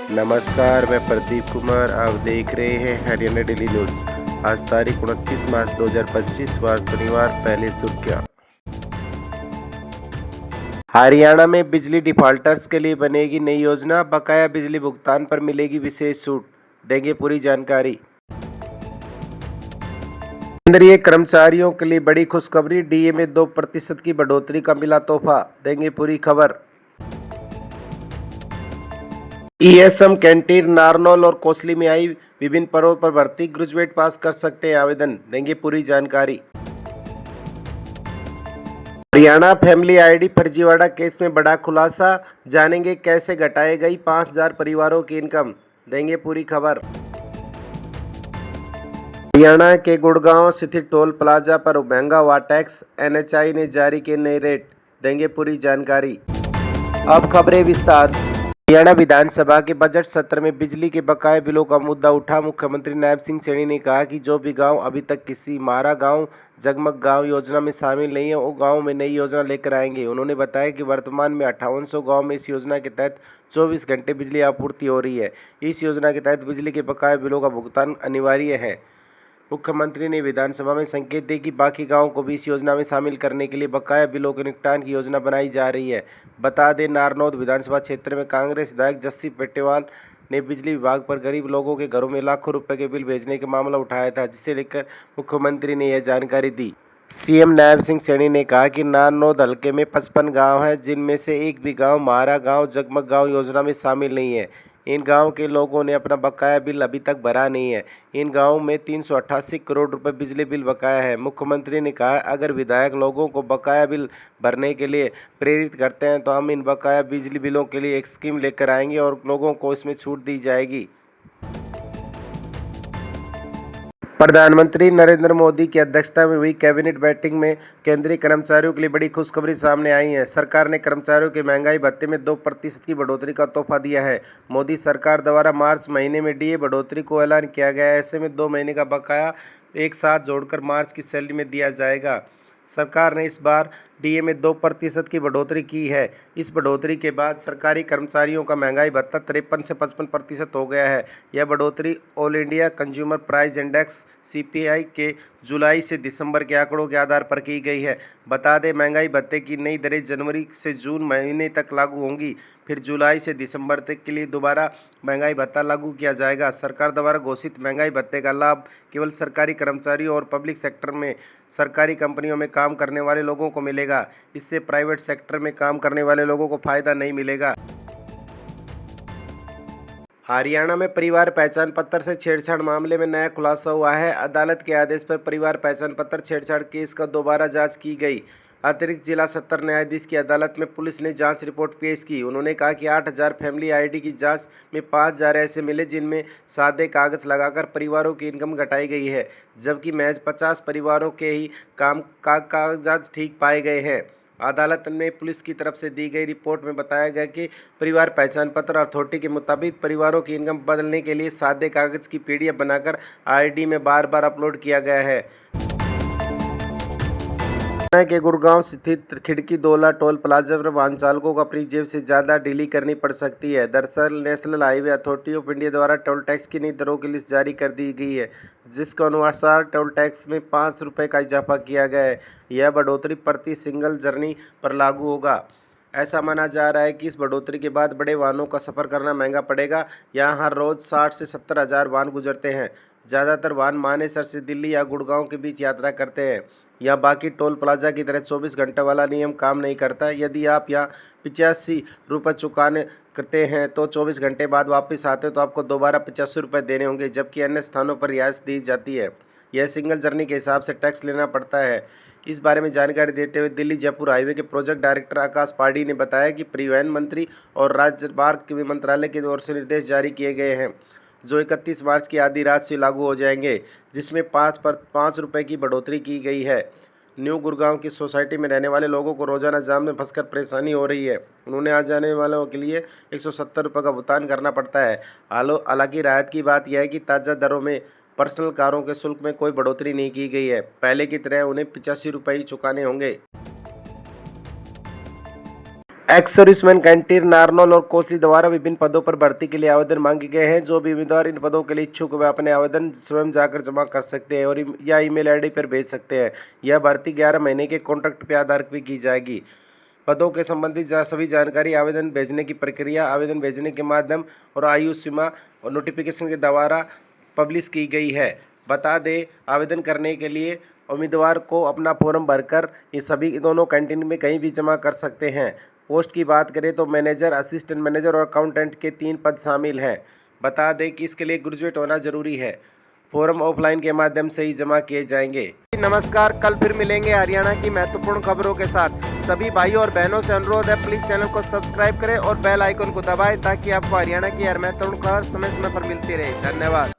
नमस्कार, मैं प्रदीप कुमार। आप देख रहे हैं हरियाणा डेली न्यूज़। आज तारीख 29 मार्च 2025 वार शनिवार। पहले सुर्खियां। हरियाणा में बिजली डिफॉल्टर्स के लिए बनेगी नई योजना। बकाया बिजली भुगतान पर मिलेगी विशेष छूट। देंगे पूरी जानकारी। केंद्रीय कर्मचारियों के लिए बड़ी खुशखबरी। डीए में 2% की बढ़ोतरी का मिला तोहफा। देंगे पूरी खबर। ईएसएम कैंटीन नारनौल और कोसली में आई विभिन्न पदों पर भर्ती। ग्रेजुएट पास कर सकते हैं आवेदन। देंगे पूरी जानकारी। हरियाणा फैमिली आईडी फर्जीवाड़ा केस में बड़ा खुलासा। जानेंगे कैसे घटाई गई 5,000 परिवारों की इनकम। देंगे पूरी खबर। हरियाणा के गुड़गांव स्थित टोल प्लाजा पर महंगा हुआ टैक्स। एनएचआई ने जारी किए नए रेट। देंगे पूरी जानकारी। अब खबरें विस्तार से। हरियाणा विधानसभा के बजट सत्र में बिजली के बकाये बिलों का मुद्दा उठा। मुख्यमंत्री नायब सिंह सैनी ने कहा कि जो भी गांव अभी तक किसी मारा गांव जगमग गांव योजना में शामिल नहीं है, वो गांव में नई योजना लेकर आएंगे। उन्होंने बताया कि वर्तमान में 5800 गांव में इस योजना के तहत 24 घंटे बिजली आपूर्ति हो रही है। इस योजना के तहत बिजली के बकाये बिलों का भुगतान अनिवार्य है। मुख्यमंत्री ने विधानसभा में संकेत दिए कि बाकी गांवों को भी इस योजना में शामिल करने के लिए बकाया बिलों के निपटान की योजना बनाई जा रही है। बता दें, नारनौल विधानसभा क्षेत्र में कांग्रेस विधायक जस्सी पेटेवाल ने बिजली विभाग पर गरीब लोगों के घरों में लाखों रुपए के बिल भेजने का मामला उठाया था, जिसे लेकर मुख्यमंत्री ने यह जानकारी दी। सीएम नायब सिंह सैनी ने कहा कि नारनौल हल्के में 55 गाँव हैं, जिनमें से एक भी गाँव महारा गाँव जगमग गाँव योजना में शामिल नहीं है। इन गाँव के लोगों ने अपना बकाया बिल अभी तक भरा नहीं है। इन गाँवों में 388 करोड़ रुपए बिजली बिल बकाया है। मुख्यमंत्री ने कहा, अगर विधायक लोगों को बकाया बिल भरने के लिए प्रेरित करते हैं तो हम इन बकाया बिजली बिलों के लिए एक स्कीम लेकर आएंगे और लोगों को इसमें छूट दी जाएगी। प्रधानमंत्री नरेंद्र मोदी की अध्यक्षता में हुई कैबिनेट बैठक में केंद्रीय कर्मचारियों के लिए बड़ी खुशखबरी सामने आई है। सरकार ने कर्मचारियों के महंगाई भत्ते में 2% की बढ़ोतरी का तोहफा दिया है। मोदी सरकार द्वारा मार्च महीने में डीए बढ़ोतरी को ऐलान किया गया है। ऐसे में 2 महीने का बकाया एक साथ जोड़कर मार्च की सैलरी में दिया जाएगा। सरकार ने इस बार डीए में 2% की बढ़ोतरी की है। इस बढ़ोतरी के बाद सरकारी कर्मचारियों का महंगाई भत्ता 53 से 55% हो गया है। यह बढ़ोतरी all India consumer price index CPI के जुलाई से दिसंबर के आंकड़ों के आधार पर की गई है। बता दें, महंगाई भत्ते की नई दरें जनवरी से जून महीने तक लागू होंगी। फिर जुलाई से दिसंबर तक के लिए दोबारा महंगाई भत्ता लागू किया जाएगा। सरकार द्वारा घोषित महंगाई भत्ते का लाभ केवल सरकारी कर्मचारियों और पब्लिक सेक्टर में सरकारी कंपनियों में काम करने वाले लोगों को मिलेगा। इससे प्राइवेट सेक्टर में काम करने वाले लोगों को फायदा नहीं मिलेगा। हरियाणा में परिवार पहचान पत्र से छेड़छाड़ मामले में नया खुलासा हुआ है। अदालत के आदेश पर परिवार पहचान पत्र छेड़छाड़ केस का दोबारा जांच की गई। अतिरिक्त जिला सत्र न्यायाधीश की अदालत में पुलिस ने जांच रिपोर्ट पेश की। उन्होंने कहा कि 8,000 फैमिली आईडी की जांच में 5,000 ऐसे मिले जिनमें सादे कागज लगाकर परिवारों की इनकम घटाई गई है, जबकि महज 50 परिवारों के ही कागजात ठीक पाए गए हैं। अदालत में पुलिस की तरफ से दी गई रिपोर्ट में बताया गया कि परिवार पहचान पत्र अथॉरिटी के मुताबिक परिवारों की इनकम बदलने के लिए सादे कागज की पीडीएफ बनाकर आईडी में बार बार अपलोड किया गया है। हरियाणा के गुड़गांव स्थित खिड़की दौला टोल प्लाजा पर वाहन चालकों को अपनी जेब से ज़्यादा ढीली करनी पड़ सकती है। दरअसल national highway authority of India द्वारा टोल टैक्स की नई दरों की लिस्ट जारी कर दी गई है, जिसके अनुसार टोल टैक्स में 5 रुपये का इजाफा किया गया है। यह बढ़ोतरी प्रति सिंगल जर्नी पर लागू होगा। ऐसा माना जा रहा है कि इस बढ़ोतरी के बाद बड़े वाहनों का सफ़र करना महंगा पड़ेगा। यहाँ हर रोज़ 60 से 70 हज़ार वाहन गुजरते हैं। ज़्यादातर वाहन मानेसर से दिल्ली या गुड़गांव के बीच यात्रा करते हैं। यहाँ बाकी टोल प्लाजा की तरह 24 घंटे वाला नियम काम नहीं करता। यदि आप यहाँ 85 रुपये चुकाने करते हैं तो 24 घंटे बाद वापस आते तो आपको दोबारा 85 रुपये देने होंगे, जबकि अन्य स्थानों पर रियायत दी जाती है। यह सिंगल जर्नी के हिसाब से टैक्स लेना पड़ता है। इस बारे में जानकारी देते हुए दिल्ली जयपुर हाईवे के प्रोजेक्ट डायरेक्टर आकाश पाड़ी ने बताया कि परिवहन मंत्री और राज्य मार्ग मंत्रालय की ओर से निर्देश जारी किए गए हैं, जो 31 मार्च की आधी रात से लागू हो जाएंगे, जिसमें 5 रुपये की बढ़ोतरी की गई है। न्यू गुड़गांव की सोसाइटी में रहने वाले लोगों को रोजाना जाम में फंसकर परेशानी हो रही है। उन्होंने आ जाने वालों के लिए 170 रुपये का भुगतान करना पड़ता है। हालांकि राहत की बात यह है कि ताज़ा दरों में पर्सनल कारों के शुल्क में कोई बढ़ोतरी नहीं की गई है। पहले की तरह उन्हें 85 रुपये ही चुकाने होंगे। एक्स सर्विसमैन कैंटीन नारनौल और कोसली द्वारा विभिन्न पदों पर भर्ती के लिए आवेदन मांगे गए हैं। जो भी उम्मीदवार इन पदों के लिए इच्छुक वे अपने आवेदन स्वयं जाकर जमा कर सकते हैं और या ईमेल आईडी पर भेज सकते हैं। यह भर्ती 11 महीने के कॉन्ट्रैक्ट पे आधार भी की जाएगी। पदों के संबंधित सभी जानकारी, आवेदन भेजने की प्रक्रिया, आवेदन भेजने के माध्यम और आयु सीमा और नोटिफिकेशन के द्वारा पब्लिश की गई है। बता दें, आवेदन करने के लिए उम्मीदवार को अपना फॉर्म भरकर ये सभी दोनों कैंटीन में कहीं भी जमा कर सकते हैं। पोस्ट की बात करें तो मैनेजर, असिस्टेंट मैनेजर और अकाउंटेंट के 3 पद शामिल हैं। बता दें कि इसके लिए ग्रेजुएट होना जरूरी है। फॉर्म ऑफलाइन के माध्यम से ही जमा किए जाएंगे। नमस्कार, कल फिर मिलेंगे हरियाणा की महत्वपूर्ण खबरों के साथ। सभी भाइयों और बहनों से अनुरोध है, प्लीज़ चैनल को सब्सक्राइब करें और बेल आइकन को दबाएं ताकि आपको हरियाणा की हर महत्वपूर्ण खबर समय समय पर मिलती रहे। धन्यवाद।